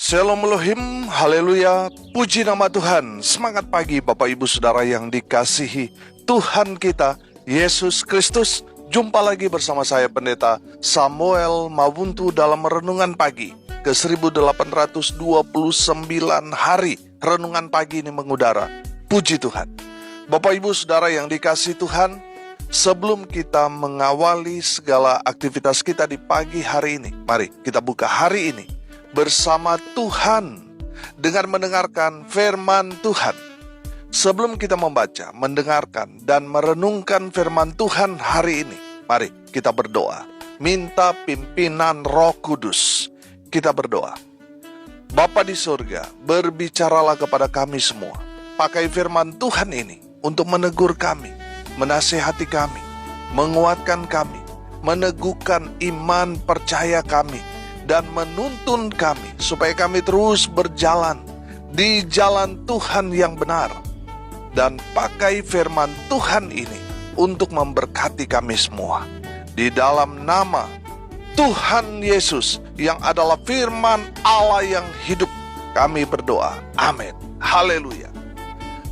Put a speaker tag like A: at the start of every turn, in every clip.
A: Shalom Elohim, haleluya, puji nama Tuhan. Semangat pagi Bapak Ibu Saudara yang dikasihi Tuhan kita, Yesus Kristus. Jumpa lagi bersama saya Pendeta Samuel Mawuntu dalam Renungan Pagi ke 1829 hari Renungan Pagi ini mengudara. Puji Tuhan. Bapak Ibu Saudara yang dikasihi Tuhan, sebelum kita mengawali segala aktivitas kita di pagi hari ini, mari kita buka hari ini bersama Tuhan dengan mendengarkan firman Tuhan. Sebelum kita membaca, mendengarkan, dan merenungkan firman Tuhan hari ini, mari kita berdoa. Minta pimpinan Roh Kudus. Kita berdoa. Bapa di surga, berbicaralah kepada kami semua. Pakai firman Tuhan ini untuk menegur kami, menasihati kami, menguatkan kami, meneguhkan iman percaya kami, dan menuntun kami supaya kami terus berjalan di jalan Tuhan yang benar. Dan pakai firman Tuhan ini untuk memberkati kami semua. Di dalam nama Tuhan Yesus yang adalah firman Allah yang hidup, kami berdoa. Amin. Haleluya.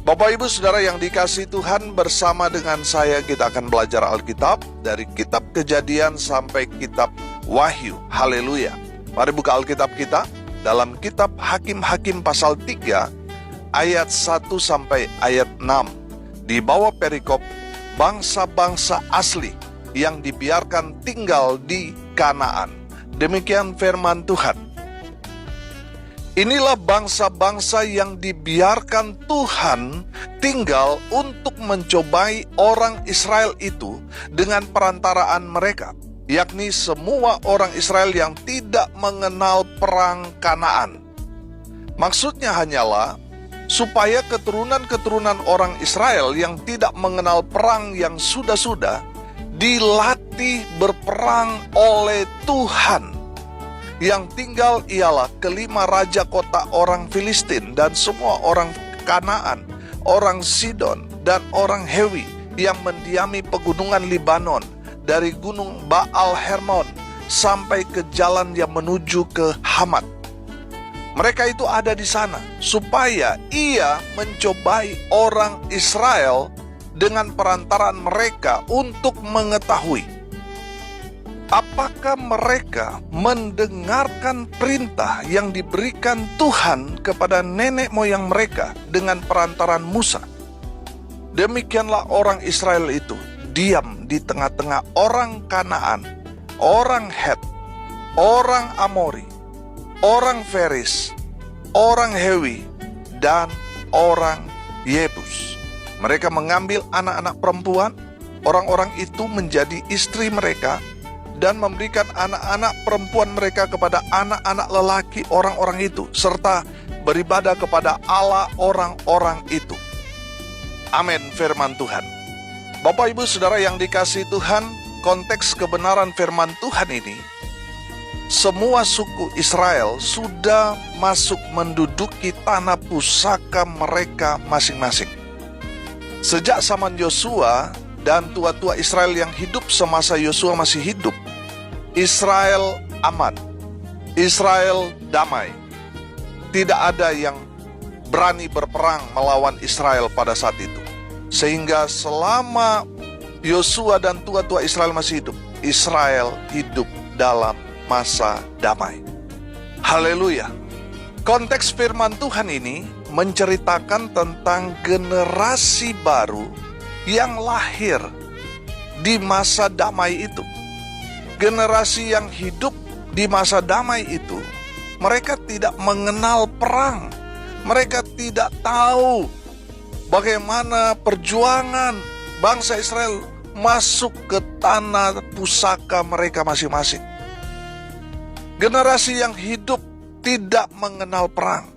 A: Bapak Ibu Saudara yang dikasihi Tuhan, bersama dengan saya kita akan belajar Alkitab dari kitab Kejadian sampai kitab Wahyu. Haleluya. Mari buka Alkitab kita dalam kitab Hakim-Hakim pasal 3 ayat 1 sampai ayat 6. Di bawah perikop bangsa-bangsa asli yang dibiarkan tinggal di Kanaan. Demikian firman Tuhan. Inilah bangsa-bangsa yang dibiarkan Tuhan tinggal untuk mencobai orang Israel itu dengan perantaraan mereka, yakni semua orang Israel yang tidak mengenal perang Kanaan. Maksudnya hanyalah supaya keturunan-keturunan orang Israel yang tidak mengenal perang yang sudah-sudah dilatih berperang oleh Tuhan. Yang tinggal ialah kelima raja kota orang Filistin dan semua orang Kanaan, orang Sidon dan orang Hewi yang mendiami pegunungan Libanon, dari gunung Baal Hermon sampai ke jalan yang menuju ke Hamat. Mereka itu ada di sana supaya ia mencobai orang Israel dengan perantaraan mereka untuk mengetahui apakah mereka mendengarkan perintah yang diberikan Tuhan kepada nenek moyang mereka dengan perantaraan Musa. Demikianlah orang Israel itu diam di tengah-tengah orang Kanaan, orang Het, orang Amori, orang Feris, orang Hewi, dan orang Yebus. Mereka mengambil anak-anak perempuan orang-orang itu menjadi istri mereka dan memberikan anak-anak perempuan mereka kepada anak-anak lelaki orang-orang itu, serta beribadah kepada Allah orang-orang itu. Amin. Firman Tuhan. Bapak Ibu Saudara yang dikasihi Tuhan, konteks kebenaran firman Tuhan ini, semua suku Israel sudah masuk menduduki tanah pusaka mereka masing-masing. Sejak zaman Yosua dan tua-tua Israel yang hidup semasa Yosua masih hidup, Israel aman, Israel damai. Tidak ada yang berani berperang melawan Israel pada saat itu. Sehingga selama Yosua dan tua-tua Israel masih hidup, Israel hidup dalam masa damai. Haleluya. Konteks firman Tuhan ini menceritakan tentang generasi baru yang lahir di masa damai itu. Generasi yang hidup di masa damai itu, mereka tidak mengenal perang. Mereka tidak tahu bagaimana perjuangan bangsa Israel masuk ke tanah pusaka mereka masing-masing. Generasi yang hidup tidak mengenal perang.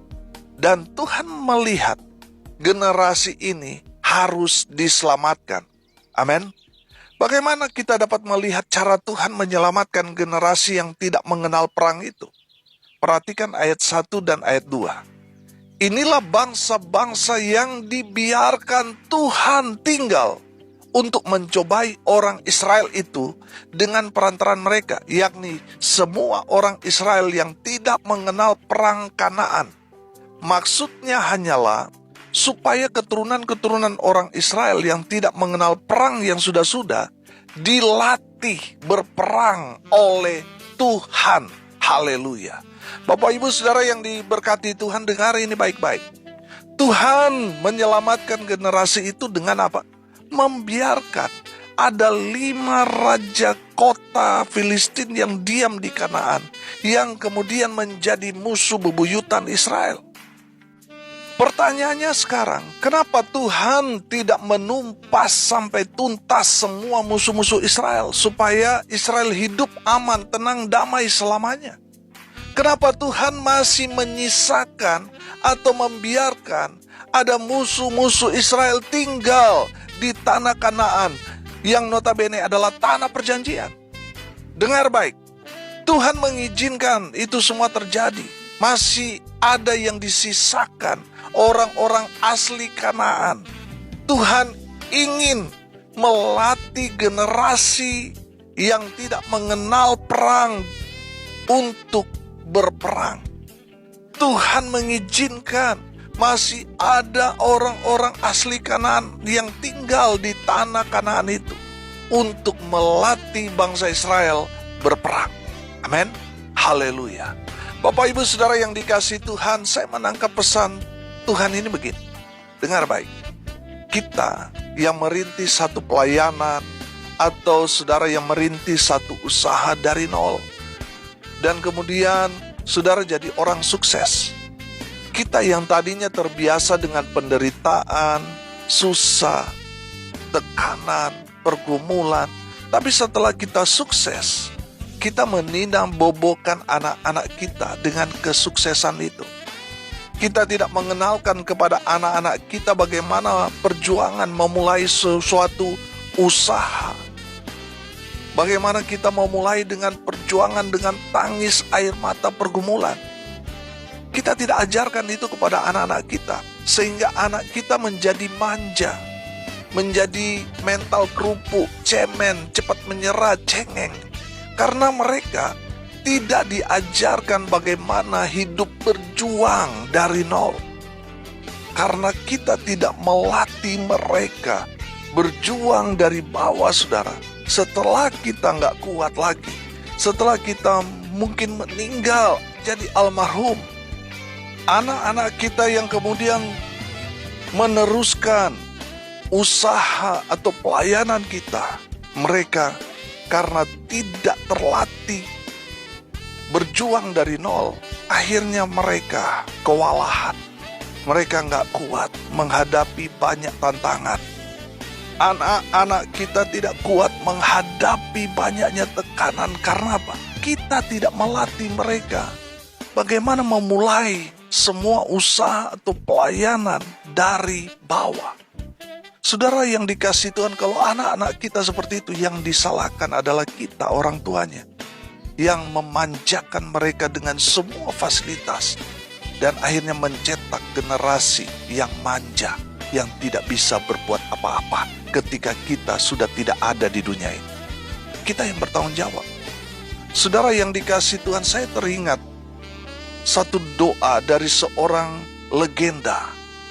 A: Dan Tuhan melihat generasi ini harus diselamatkan. Amin. Bagaimana kita dapat melihat cara Tuhan menyelamatkan generasi yang tidak mengenal perang itu? Perhatikan ayat 1 dan ayat 2. Inilah bangsa-bangsa yang dibiarkan Tuhan tinggal untuk mencobai orang Israel itu dengan perantaran mereka, yakni semua orang Israel yang tidak mengenal perang Kanaan. Maksudnya hanyalah supaya keturunan-keturunan orang Israel yang tidak mengenal perang yang sudah-sudah dilatih berperang oleh Tuhan. Haleluya. Bapak Ibu Saudara yang diberkati Tuhan, dengar ini baik-baik. Tuhan menyelamatkan generasi itu dengan apa? Membiarkan ada 5 raja kota Filistin yang diam di Kanaan, yang kemudian menjadi musuh bebuyutan Israel. Pertanyaannya sekarang, kenapa Tuhan tidak menumpas sampai tuntas semua musuh-musuh Israel, supaya Israel hidup aman, tenang, damai selamanya? Kenapa Tuhan masih menyisakan atau membiarkan ada musuh-musuh Israel tinggal di tanah Kanaan, yang notabene adalah tanah perjanjian? Dengar baik, Tuhan mengizinkan itu semua terjadi. Masih ada yang disisakan orang-orang asli Kanaan. Tuhan ingin melatih generasi yang tidak mengenal perang untuk berperang. Tuhan mengizinkan masih ada orang-orang asli Kanaan yang tinggal di tanah Kanaan itu untuk melatih bangsa Israel berperang. Amin. Haleluya. Bapak Ibu Saudara yang dikasihi Tuhan, saya menangkap pesan Tuhan ini begini. Dengar baik. Kita yang merintis satu pelayanan, atau saudara yang merintis satu usaha dari nol, dan kemudian saudara jadi orang sukses. Kita yang tadinya terbiasa dengan penderitaan, susah, tekanan, pergumulan, tapi setelah kita sukses, kita menindambobokan anak-anak kita dengan kesuksesan itu. Kita tidak mengenalkan kepada anak-anak kita bagaimana perjuangan memulai sesuatu usaha. Bagaimana kita memulai dengan perjuangan, dengan tangis air mata pergumulan. Kita tidak ajarkan itu kepada anak-anak kita, sehingga anak kita menjadi manja, menjadi mental kerupuk, cemen, cepat menyerah, cengeng. Karena mereka tidak diajarkan bagaimana hidup berjuang dari nol. Karena kita tidak melatih mereka berjuang dari bawah, saudara. Setelah kita nggak kuat lagi, setelah kita mungkin meninggal, jadi almarhum, anak-anak kita yang kemudian meneruskan usaha atau pelayanan kita, mereka karena tidak terlatih berjuang dari nol, akhirnya mereka kewalahan. Mereka nggak kuat menghadapi banyak tantangan. Anak-anak kita tidak kuat menghadapi banyaknya tekanan. Karena apa? Kita tidak melatih mereka bagaimana memulai semua usaha atau pelayanan dari bawah. Saudara yang dikasihi Tuhan, kalau anak-anak kita seperti itu, yang disalahkan adalah kita, orang tuanya, yang memanjakan mereka dengan semua fasilitas, dan akhirnya mencetak generasi yang manja, yang tidak bisa berbuat apa-apa ketika kita sudah tidak ada di dunia ini. Kita yang bertanggung jawab. Saudara yang dikasihi Tuhan, saya teringat satu doa dari seorang legenda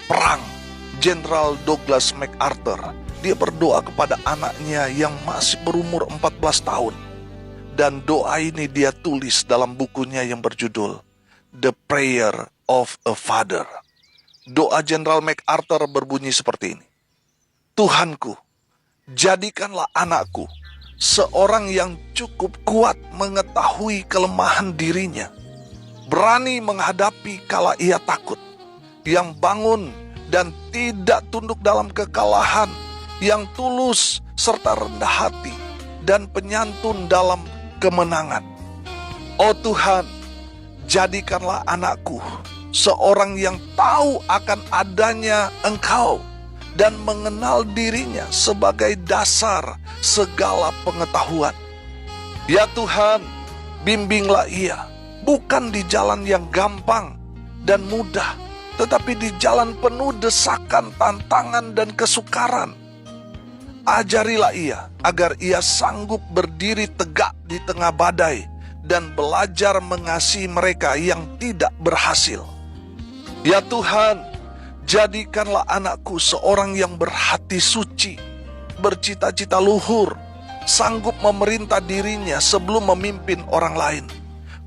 A: perang, Jenderal Douglas MacArthur. Dia berdoa kepada anaknya yang masih berumur 14 tahun. Dan doa ini dia tulis dalam bukunya yang berjudul The Prayer of a Father. Doa Jenderal MacArthur berbunyi seperti ini. Tuhanku, jadikanlah anakku seorang yang cukup kuat mengetahui kelemahan dirinya, berani menghadapi kala ia takut, yang bangun dan tidak tunduk dalam kekalahan, yang tulus serta rendah hati, dan penyantun dalam kemenangan. Oh Tuhan, jadikanlah anakku seorang yang tahu akan adanya Engkau dan mengenal dirinya sebagai dasar segala pengetahuan. Ya Tuhan, bimbinglah ia, bukan di jalan yang gampang dan mudah, tetapi di jalan penuh desakan, tantangan, dan kesukaran. Ajarilah ia agar ia sanggup berdiri tegak di tengah badai dan belajar mengasihi mereka yang tidak berhasil. Ya Tuhan, jadikanlah anakku seorang yang berhati suci, bercita-cita luhur, sanggup memerintah dirinya sebelum memimpin orang lain,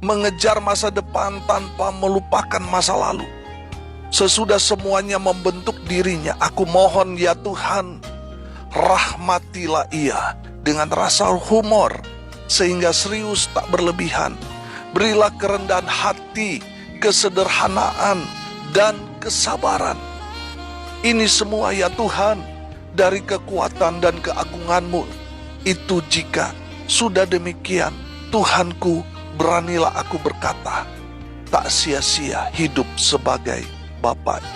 A: mengejar masa depan tanpa melupakan masa lalu. Sesudah semuanya membentuk dirinya, aku mohon ya Tuhan, rahmatilah ia dengan rasa humor, sehingga serius tak berlebihan. Berilah kerendahan hati, kesederhanaan, dan kesabaran. Ini semua ya Tuhan, dari kekuatan dan keagungan-Mu. Itu jika sudah demikian, Tuhanku, beranilah aku berkata, tak sia-sia hidup sebagai Bapaknya.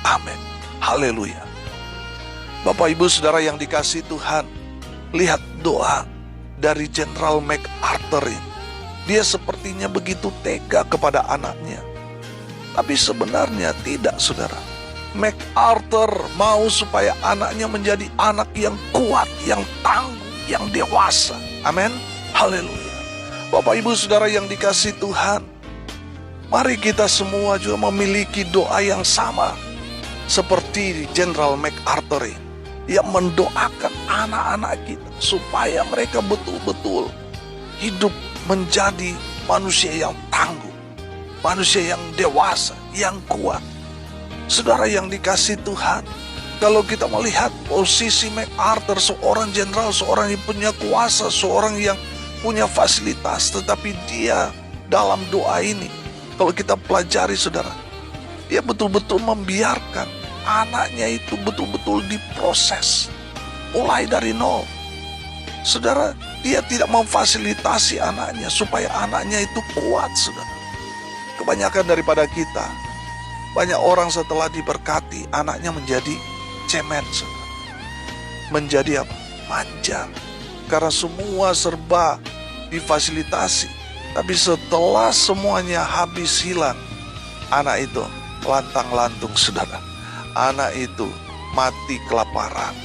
A: Amin. Haleluya. Bapak Ibu Saudara yang dikasihi Tuhan, lihat doa dari Jenderal MacArthur ini. Dia sepertinya begitu tega kepada anaknya. Tapi sebenarnya tidak, saudara. MacArthur mau supaya anaknya menjadi anak yang kuat, yang tangguh, yang dewasa. Amin. Haleluya. Bapak Ibu Saudara yang dikasihi Tuhan, mari kita semua juga memiliki doa yang sama seperti Jenderal MacArthur ini, yang mendoakan anak-anak kita supaya mereka betul-betul hidup menjadi manusia yang tangguh, manusia yang dewasa, yang kuat. Saudara yang dikasihi Tuhan, kalau kita melihat posisi MacArthur, seorang jenderal, seorang yang punya kuasa, seorang yang punya fasilitas, tetapi dia dalam doa ini, kalau kita pelajari saudara, dia betul-betul membiarkan anaknya itu betul-betul diproses mulai dari nol. Saudara, dia tidak memfasilitasi anaknya supaya anaknya itu kuat, saudara. Kebanyakan daripada kita, banyak orang setelah diberkati, anaknya menjadi cemen, saudara. Menjadi apa? Manja. Karena semua serba difasilitasi. Tapi setelah semuanya habis hilang, anak itu lantang-lantung, saudara. Anak itu mati kelaparan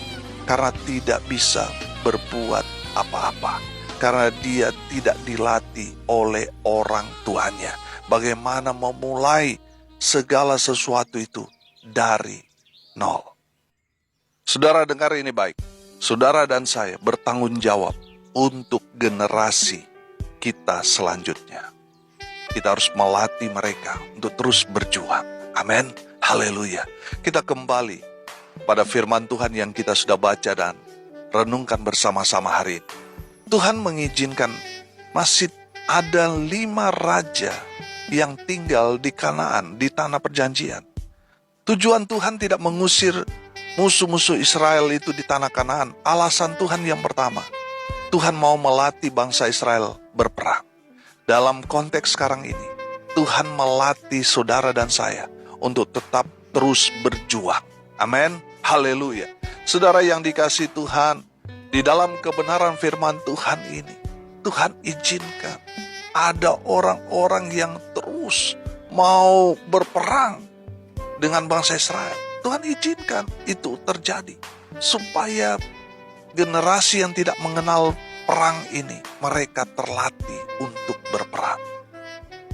A: karena tidak bisa berbuat apa-apa, karena dia tidak dilatih oleh orang tuanya bagaimana memulai segala sesuatu itu dari nol. Saudara dengar ini baik, saudara dan saya bertanggung jawab untuk generasi kita selanjutnya. Kita harus melatih mereka untuk terus berjuang. Amin. Haleluya. Kita kembali pada firman Tuhan yang kita sudah baca dan renungkan bersama-sama hari ini. Tuhan mengizinkan masih ada 5 raja yang tinggal di Kanaan, di tanah perjanjian. Tujuan Tuhan tidak mengusir musuh-musuh Israel itu di tanah Kanaan. Alasan Tuhan yang pertama, Tuhan mau melatih bangsa Israel berperang. Dalam konteks sekarang ini, Tuhan melatih saudara dan saya untuk tetap terus berjuang. Amin. Haleluya. Saudara yang dikasihi Tuhan, di dalam kebenaran firman Tuhan ini, Tuhan izinkan ada orang-orang yang terus mau berperang dengan bangsa Israel. Tuhan izinkan itu terjadi supaya generasi yang tidak mengenal perang ini, mereka terlatih untuk berperang.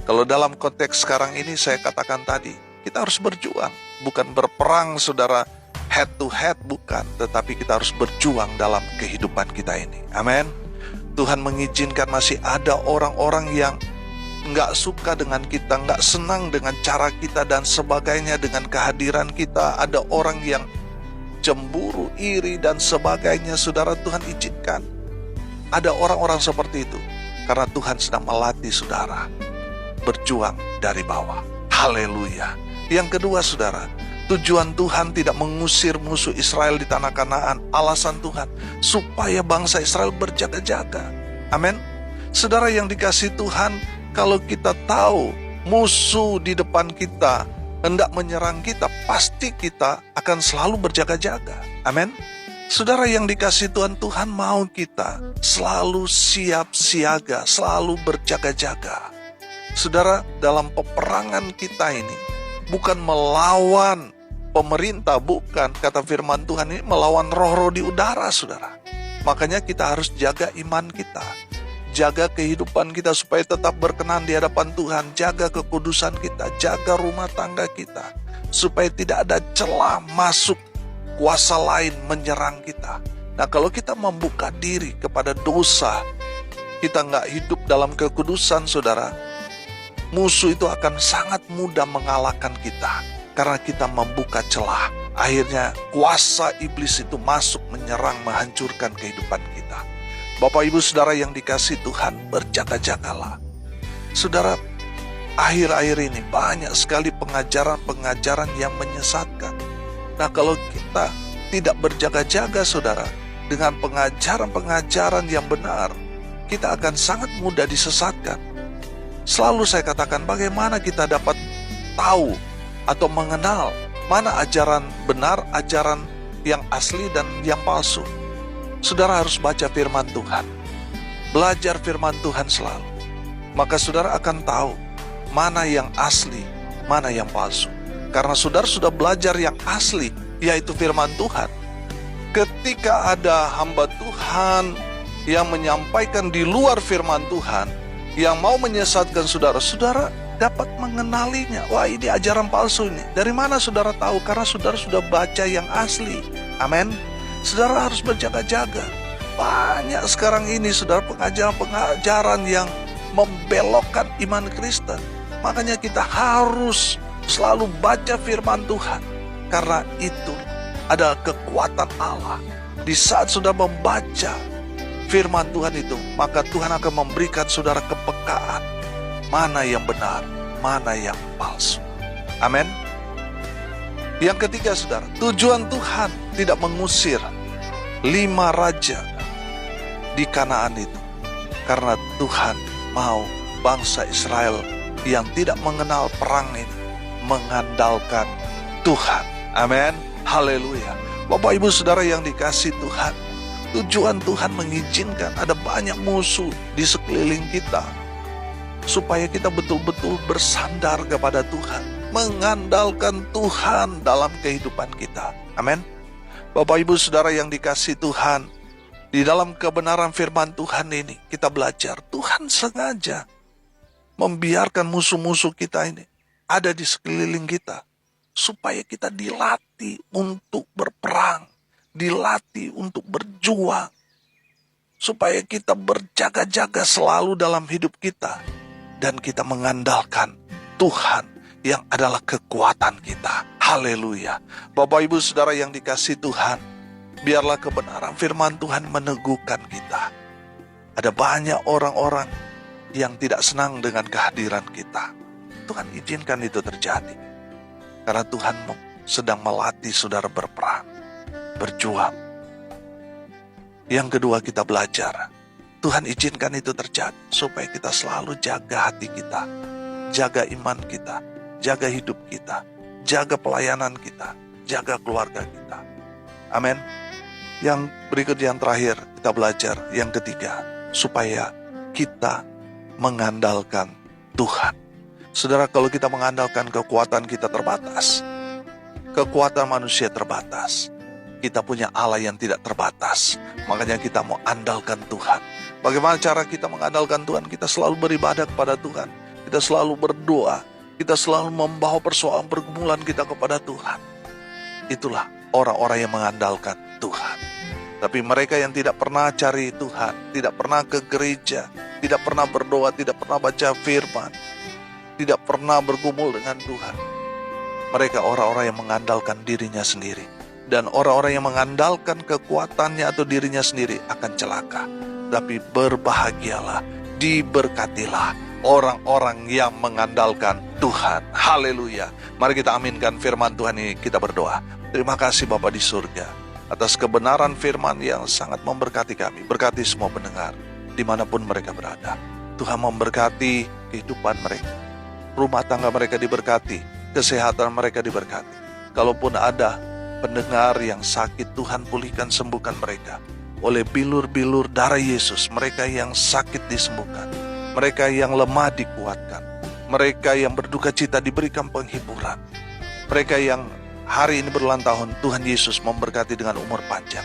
A: Kalau dalam konteks sekarang ini saya katakan tadi, kita harus berjuang, bukan berperang saudara head to head, bukan, tetapi kita harus berjuang dalam kehidupan kita ini. Amin. Tuhan mengizinkan masih ada orang-orang yang nggak suka dengan kita, nggak senang dengan cara kita dan sebagainya, dengan kehadiran kita. Ada orang yang cemburu, iri dan sebagainya. Saudara, Tuhan izinkan ada orang-orang seperti itu karena Tuhan sedang melatih saudara berjuang dari bawah. Haleluya. Yang kedua saudara, tujuan Tuhan tidak mengusir musuh Israel di tanah Kanaan. Alasan Tuhan supaya bangsa Israel berjaga-jaga. Amin. Saudara yang dikasihi Tuhan, kalau kita tahu musuh di depan kita hendak menyerang kita, pasti kita akan selalu berjaga-jaga. Amin. Saudara yang dikasihi Tuhan, Tuhan mau kita selalu siap siaga, selalu berjaga-jaga. Saudara, dalam peperangan kita ini bukan melawan pemerintah, bukan. Kata firman Tuhan ini melawan roh-roh di udara, saudara. Makanya kita harus jaga iman kita, jaga kehidupan kita supaya tetap berkenan di hadapan Tuhan, jaga kekudusan kita, jaga rumah tangga kita, supaya tidak ada celah masuk kuasa lain menyerang kita. Nah, kalau kita membuka diri kepada dosa, kita nggak hidup dalam kekudusan, saudara, musuh itu akan sangat mudah mengalahkan kita, karena kita membuka celah. Akhirnya kuasa iblis itu masuk menyerang, menghancurkan kehidupan kita. Bapak Ibu Saudara yang dikasihi Tuhan, berjaga-jagalah. Saudara, akhir-akhir ini banyak sekali pengajaran-pengajaran yang menyesatkan. Nah, kalau kita tidak berjaga-jaga, saudara, dengan pengajaran-pengajaran yang benar, kita akan sangat mudah disesatkan. Selalu saya katakan, bagaimana kita dapat tahu atau mengenal mana ajaran benar, ajaran yang asli dan yang palsu. Saudara harus baca firman Tuhan, belajar firman Tuhan selalu. Maka saudara akan tahu mana yang asli, mana yang palsu. Karena saudara sudah belajar yang asli, yaitu firman Tuhan. Ketika ada hamba Tuhan yang menyampaikan di luar firman Tuhan, yang mau menyesatkan saudara, saudara dapat mengenalinya. Wah, ini ajaran palsu ini. Dari mana saudara tahu? Karena saudara sudah baca yang asli. Amin. Saudara harus berjaga-jaga. Banyak sekarang ini saudara pengajaran-pengajaran yang membelokkan iman Kristen. Makanya kita harus selalu baca firman Tuhan. Karena itu adalah kekuatan Allah. Di saat sudah membaca firman Tuhan itu, maka Tuhan akan memberikan saudara kepekaan. Mana yang benar, mana yang palsu. Amin. Yang ketiga, saudara, tujuan Tuhan tidak mengusir 5 raja di Kanaan itu, karena Tuhan mau bangsa Israel yang tidak mengenal perang ini mengandalkan Tuhan. Amin. Haleluya. Bapak Ibu Saudara yang dikasihi Tuhan, tujuan Tuhan mengizinkan ada banyak musuh di sekeliling kita, supaya kita betul-betul bersandar kepada Tuhan, mengandalkan Tuhan dalam kehidupan kita. Amin. Bapak Ibu Saudara yang dikasihi Tuhan, di dalam kebenaran firman Tuhan ini kita belajar, Tuhan sengaja membiarkan musuh-musuh kita ini ada di sekeliling kita, supaya kita dilatih untuk berperang, dilatih untuk berjuang, supaya kita berjaga-jaga selalu dalam hidup kita, dan kita mengandalkan Tuhan yang adalah kekuatan kita. Haleluya. Bapak Ibu Saudara yang dikasihi Tuhan, biarlah kebenaran firman Tuhan meneguhkan kita. Ada banyak orang-orang yang tidak senang dengan kehadiran kita. Tuhan izinkan itu terjadi, karena Tuhan sedang melatih saudara berperang, berjuang. Yang kedua, kita belajar. Tuhan izinkan itu terjadi supaya kita selalu jaga hati kita, jaga iman kita, jaga hidup kita, jaga pelayanan kita, jaga keluarga kita. Amin. Yang berikut, yang terakhir, kita belajar. Yang ketiga, supaya kita mengandalkan Tuhan. Saudara, kalau kita mengandalkan kekuatan kita terbatas, kekuatan manusia terbatas, kita punya Allah yang tidak terbatas. Makanya kita mau andalkan Tuhan. Bagaimana cara kita mengandalkan Tuhan? Kita selalu beribadah kepada Tuhan, kita selalu berdoa, kita selalu membawa persoalan pergumulan kita kepada Tuhan. Itulah orang-orang yang mengandalkan Tuhan. Tapi mereka yang tidak pernah cari Tuhan, tidak pernah ke gereja, tidak pernah berdoa, tidak pernah baca firman, tidak pernah bergumul dengan Tuhan, mereka orang-orang yang mengandalkan dirinya sendiri. Dan orang-orang yang mengandalkan kekuatannya atau dirinya sendiri akan celaka. Tapi berbahagialah, diberkatilah orang-orang yang mengandalkan Tuhan. Haleluya. Mari kita aminkan firman Tuhan ini, kita berdoa. Terima kasih Bapa di surga atas kebenaran firman yang sangat memberkati kami. Berkati semua pendengar dimanapun mereka berada. Tuhan memberkati kehidupan mereka, rumah tangga mereka diberkati, kesehatan mereka diberkati. Kalaupun ada pendengar yang sakit, Tuhan pulihkan, sembuhkan mereka. Oleh bilur-bilur darah Yesus, mereka yang sakit disembuhkan, mereka yang lemah dikuatkan, mereka yang berduka cita diberikan penghiburan, mereka yang hari ini berulang tahun, Tuhan Yesus memberkati dengan umur panjang.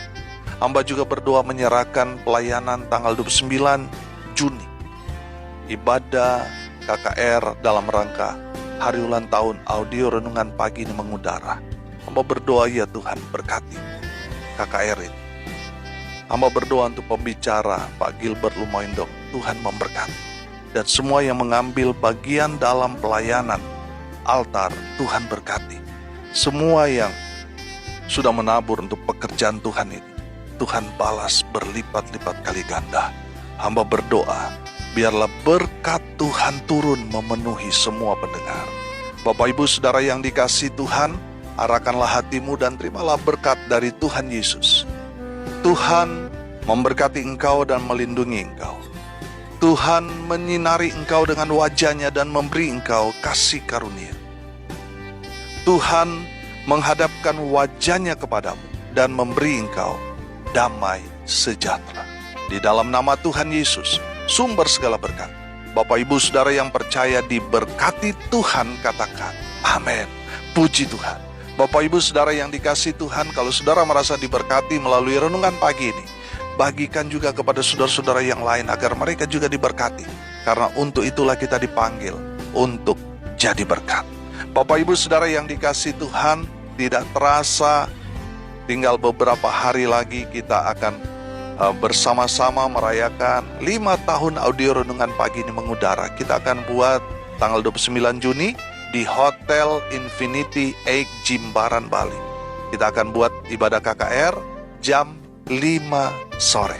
A: Hamba juga berdoa menyerahkan pelayanan tanggal 29 Juni, ibadah KKR dalam rangka hari ulang tahun audio renungan pagi ini mengudara. Hamba berdoa, ya Tuhan, berkati KKR ini. Hamba berdoa untuk pembicara Pak Gilbert Lumoindong, Tuhan memberkati. Dan semua yang mengambil bagian dalam pelayanan altar, Tuhan berkati. Semua yang sudah menabur untuk pekerjaan Tuhan ini, Tuhan balas berlipat-lipat kali ganda. Hamba berdoa, biarlah berkat Tuhan turun memenuhi semua pendengar. Bapak Ibu Saudara yang dikasihi Tuhan, arahkanlah hatimu dan terimalah berkat dari Tuhan Yesus. Tuhan memberkati engkau dan melindungi engkau. Tuhan menyinari engkau dengan wajah-Nya dan memberi engkau kasih karunia. Tuhan menghadapkan wajah-Nya kepadamu dan memberi engkau damai sejahtera. Di dalam nama Tuhan Yesus, sumber segala berkat. Bapak Ibu Saudara yang percaya diberkati Tuhan, katakan amin. Puji Tuhan. Bapak Ibu Saudara yang dikasihi Tuhan, kalau saudara merasa diberkati melalui renungan pagi ini, bagikan juga kepada saudara-saudara yang lain agar mereka juga diberkati. Karena untuk itulah kita dipanggil untuk jadi berkat. Bapak Ibu Saudara yang dikasihi Tuhan, tidak terasa tinggal beberapa hari lagi kita akan bersama-sama merayakan 5 tahun audio renungan pagi ini mengudara. Kita akan buat tanggal 29 Juni di Hotel Infinity Egg Jimbaran, Bali. Kita akan buat ibadah KKR jam 5 sore.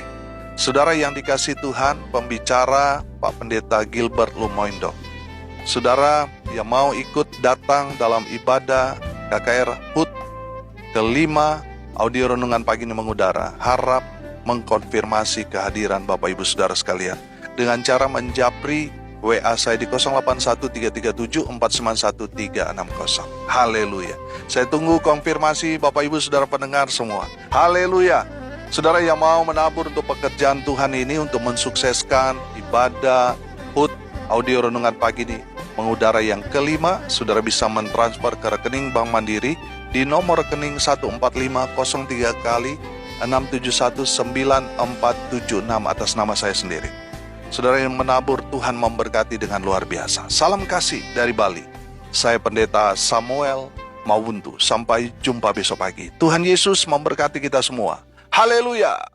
A: Saudara yang dikasihi Tuhan, pembicara Pak Pendeta Gilbert Lumoindong. Saudara yang mau ikut datang dalam ibadah KKR HUT kelima audio renungan pagi ini mengudara, harap mengkonfirmasi kehadiran Bapak Ibu Saudara sekalian dengan cara menjapri WA saya di 081337491360. Haleluya. Saya tunggu konfirmasi Bapak Ibu Saudara pendengar semua. Haleluya. Saudara yang mau menabur untuk pekerjaan Tuhan ini, untuk mensukseskan ibadah HUT audio renungan pagi ini mengudara yang kelima, saudara bisa mentransfer ke rekening Bank Mandiri di nomor rekening 1450 kali 6719476 atas nama saya sendiri. Saudara yang menabur, Tuhan memberkati dengan luar biasa. Salam kasih dari Bali. Saya Pendeta Samuel Mawuntu. Sampai jumpa besok pagi. Tuhan Yesus memberkati kita semua. Haleluya.